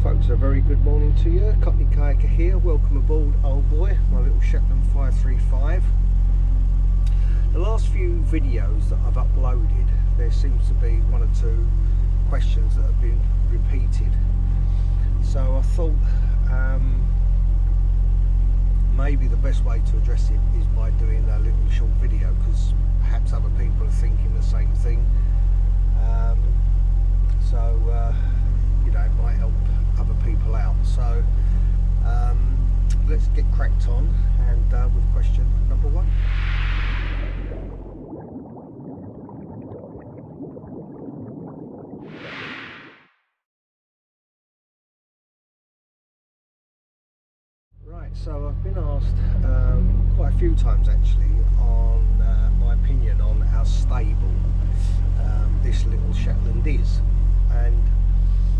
folks, a very good morning to you. Cockney Kayaker here. Welcome aboard, old boy, my little Shetland 535. The last few videos that I've uploaded, there seems to be one or two questions that have been repeated. So I thought maybe the best way to address it is by doing a little short video, because perhaps other people are thinking the same thing. You know, it might help other people out. So let's get cracked on and with question number one. Right, so I've been asked quite a few times actually on my opinion on how stable this little Shetland is, and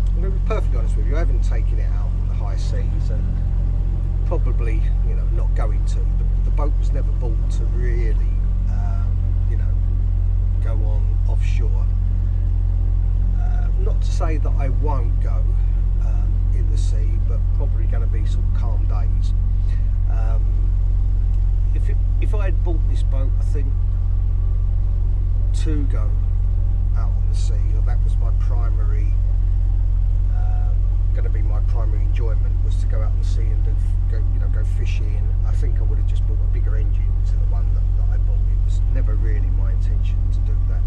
I'm going to be perfectly honest with you, I haven't taken it out on the high seas, and probably, you know, not going to. The boat was never bought to really, you know, go on offshore. Not to say that I won't go in the sea, but probably going to be some calm days. If I had bought this boat, I think, to go out on the sea, or that was my primary, going to be my primary enjoyment, was to go out on the sea and go fishing. I think I would have just bought a bigger engine to the one that I bought. It was never really my intention to do that.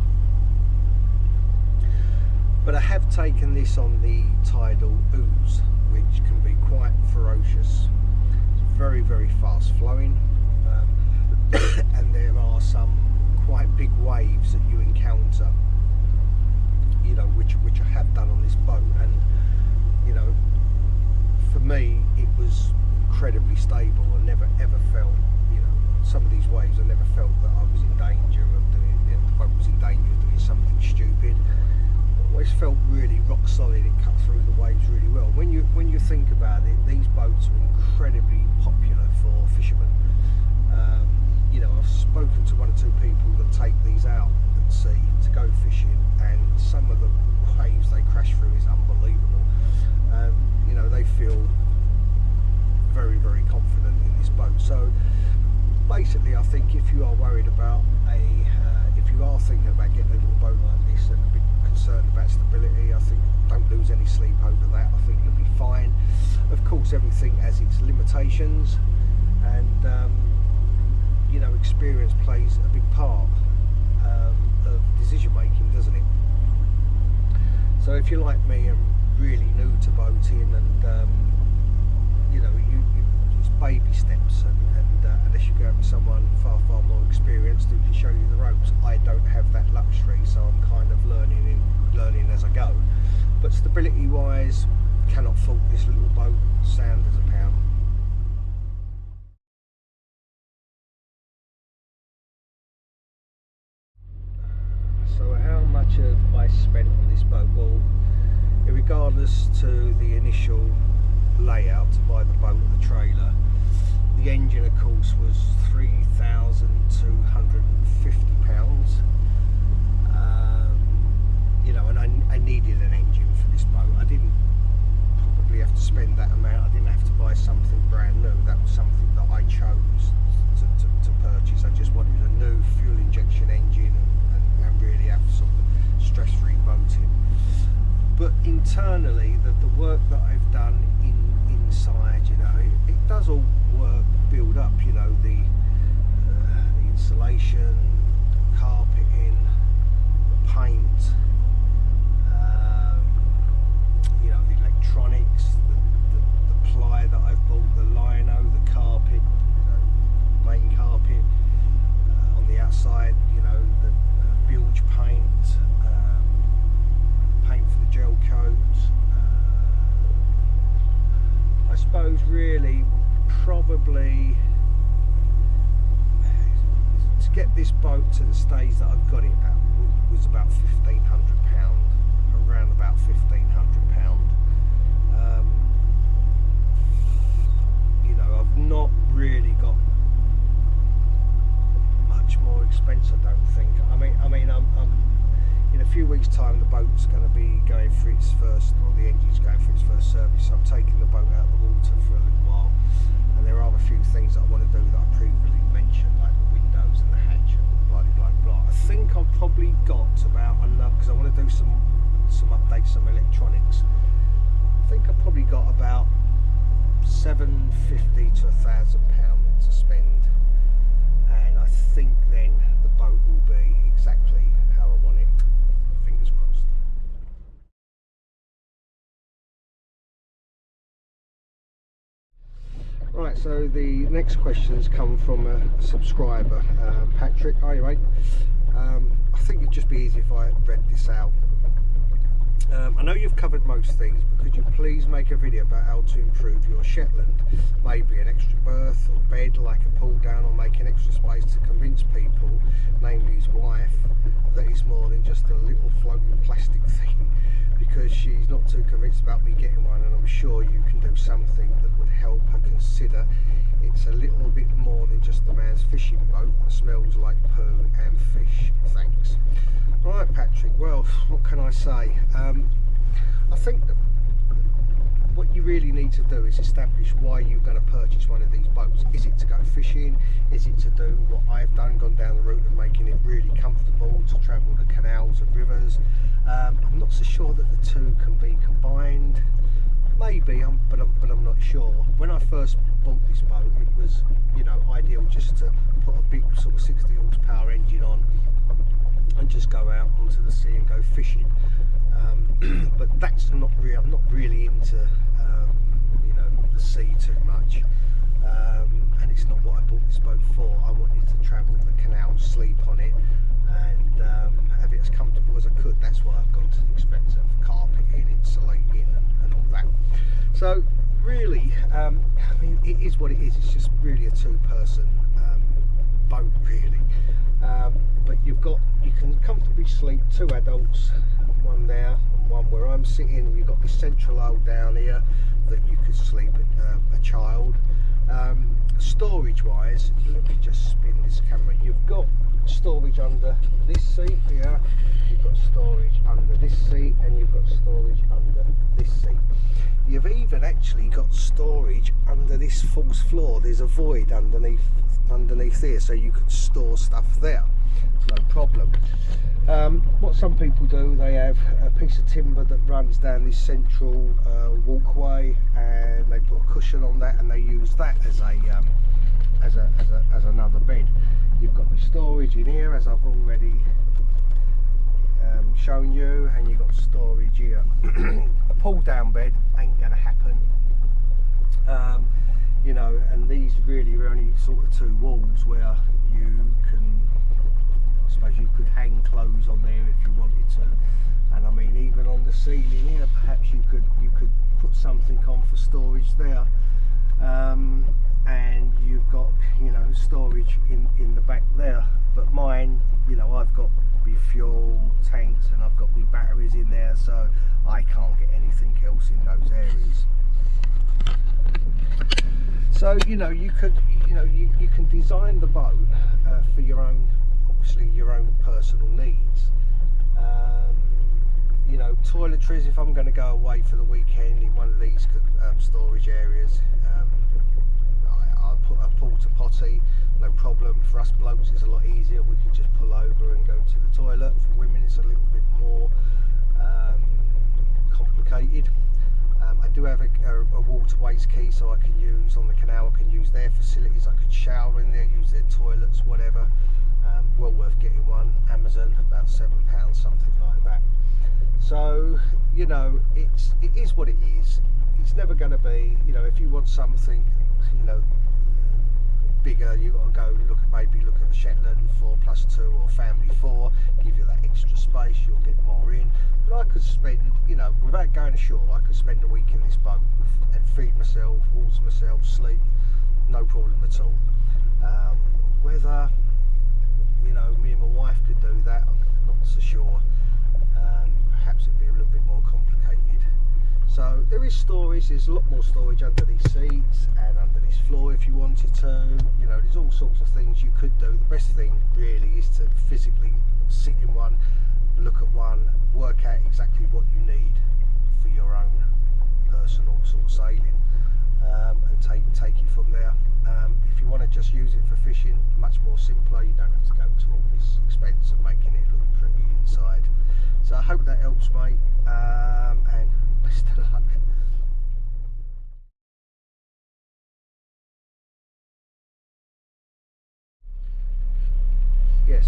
But I have taken this on the tidal ooze, which can be quite ferocious. It's very, very fast flowing, and there are some quite big waves that you encounter, you know, which I have done on this boat. And you know, for me, it was incredibly stable. I never ever felt, you know, some of these waves, I never felt that I was in danger of doing, you know, the boat was in danger of doing something stupid. I always felt really rock solid. It cut through the waves really well. When you think about it, these boats are incredibly popular for fishermen. You know, I've spoken to one or two people that take these out at sea to go fishing, and some of the waves they crash through is unbelievable. You know, they feel very, very confident in this boat. So basically, I think if you are worried about if you are thinking about getting a little boat like this and a bit concerned about stability, I think don't lose any sleep over that. I think you'll be fine. Of course, everything has its limitations, and you know, experience plays a big part of decision making, doesn't it? So if you're like me and really new to boating, and you know, it's baby steps, and unless you go out with someone far more experienced who can show you the ropes, I don't have that luxury, so I'm kind of learning as I go. But stability wise, cannot fault this little boat, sound as a pound. So how much have I spent on this boat? Well, regardless to the initial layout to buy the boat and the trailer, the engine of course was £3,250. You know, and I needed an engine for this boat. I didn't probably have to spend that amount. I didn't have to buy something brand new. That was something that I chose to purchase. I just wanted a new fuel injection engine and really have sort of stress-free boating. But internally, the work that I've done inside, you know, it does all work build up. You know, the insulation, the carpeting, the paint, you know, the electronics, the ply that I've bought, the lino, the carpet, you know, main carpet on the outside, you know, the bilge paint, paint for the gel coat. I suppose really probably to get this boat to the stage that I've got it at was about £1,500, around about £1,500. You know, I've not really got much more expense, I don't think. I mean, I'm in a few weeks' time the boat's going to be going for its first, or the engine's going for its first service. £50 to £1,000 to spend, and I think then the boat will be exactly how I want it. Fingers crossed. Right, so the next questions come from a subscriber, Patrick. Hi, mate. I think it'd just be easy if I read this out. I know you've covered most things, but could you please make a video about how to improve your Shetland? Maybe an extra berth or bed, like a pull down, or make an extra space to convince people, namely his wife, that it's more than just a little floating plastic thing, because she's not too convinced about me getting one, and I'm sure you can do something that would help her consider it's a little bit more than just a man's fishing boat that smells like poo and fish. Thanks. Right, Patrick, well, what can I say? I think that what you really need to do is establish why you're going to purchase one of these boats. Is it to go fishing? Is it to do what I've done, gone down the route of making it really comfortable to travel the canals and rivers? I'm not so sure that the two can be combined. Maybe, but I'm not sure. When I first bought this boat, it was, you know, ideal just to put a big sort of 60 horsepower engine on and just go out onto the sea and go fishing. But that's not really, I'm not really into you know, the sea too much, and it's not what I bought this boat for. I wanted to travel the canal, sleep on it, and have it as comfortable as I could. That's why I've gone to the expense of carpeting, insulating, and all that. So really, I mean, it is what it is. It's just really a two-person boat, really. But you can comfortably sleep, two adults, one there and one where I'm sitting, and you've got this central hole down here that you could sleep a child. Storage wise, let me just spin this camera. You've got storage under this seat here, you've got storage under this seat, and you've got storage under this seat. You've even actually got storage under this false floor. There's a void underneath there, so you could store stuff there, no problem. What some people do, they have a piece of timber that runs down this central walkway, and they put a cushion on that, and they use that as another bed. You've got the storage in here, as I've already shown you, and you've got storage here. A pull down bed ain't gonna happen, you know, and these really are only sort of two walls where you can, I suppose you could hang clothes on there if you wanted to, and I mean, even on the ceiling here, perhaps you could put something on for storage there. And you've got, you know, storage in the back there. But mine, you know, I've got my fuel tanks and I've got my batteries in there, so I can't get anything else in those areas. So, you know, you can design the boat for your own, obviously your own personal needs. You know, toiletries, if I'm going to go away for the weekend in one of these storage areas, I'll put a porta potty, no problem. For us blokes it's a lot easier, we can just pull over and go to the toilet. For women it's a little bit more complicated. I do have a waterways key, so I can use on the canal, I can use their facilities, I could shower in there, use their toilets, whatever. Well worth getting one. Amazon, about £7, something like that. So, you know, it is what it is. It's never going to be, you know, if you want something, you know, bigger, you've got to go maybe look at a Shetland 4+2 or family 4, give you that extra space, you'll get more in. But I could spend, you know, without going ashore, I could spend a week in this boat and feed myself, water myself, sleep, no problem at all. Whether, you know, me and my wife could do that, I'm not so sure. Perhaps it'd be a little bit more complicated. So there is storage, there's a lot more storage under these seats and under this floor if you wanted to. You know, there's all sorts of things you could do. The best thing really is to physically sit in one, look at one, work out exactly what you need for your own personal sort of sailing, and take it from there. If you want to just use it for fishing, much more simpler. You don't have to go to all this expense of making it look pretty inside. So I hope that helps, mate, and best of luck.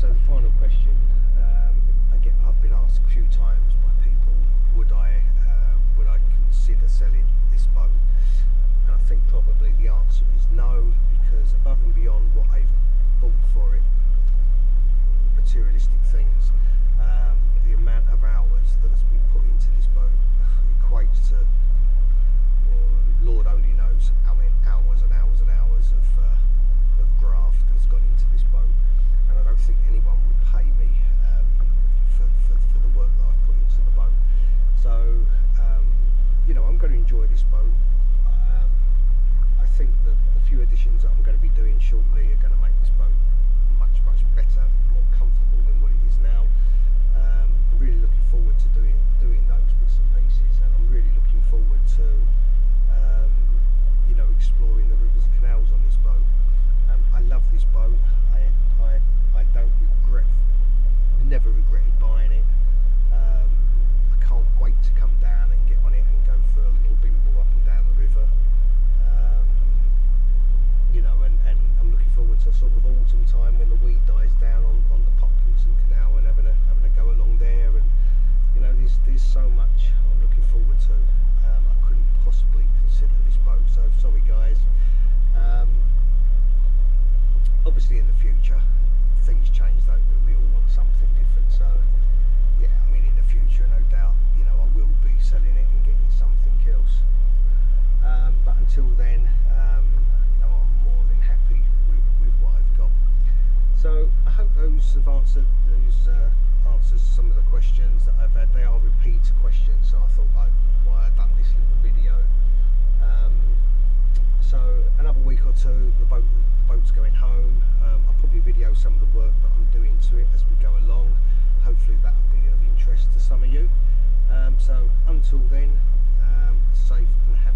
So the final question, I've been asked a few times by people, would I consider selling this boat? And I think probably the answer is no, because above and beyond what I've bought for it, materialistic things, the amount of hours that has been put into this boat equates to, Lord only knows how many hours and hours and hours of graft has gone into this boat, and I don't think anyone would pay me for the work that I've put into the boat. So you know, I'm going to enjoy this boat. I think that the few additions that I'm going to be doing shortly are going to make this boat much better, more comfortable than what it is now. I'm really looking forward to doing those bits and pieces, and I'm really looking forward to you know, exploring the rivers and canals on this boat. I love this boat. I don't regret, never regretted buying it. I can't wait to come down and get on it and go for a little bimble up and down the river. You know, and I'm looking forward to sort of autumn time when the weed dies down on the Pocklington Canal, and having a go along there. And you know, there's so much I'm looking forward to. I couldn't possibly consider this boat. So sorry guys. Obviously in the future things change, don't we? We all want something different. So yeah, I mean, in the future, no doubt, you know, I will be selling it and getting something else. But until then, you know, I'm more than happy with what I've got. So I hope those have answered answers some of the questions that I've had. They are repeat questions, so I thought why I've done this little video. So another week or two, the boat's going home. I'll probably video some of the work that I'm doing to it as we go along. Hopefully that will be of interest to some of you. So until then, safe and happy.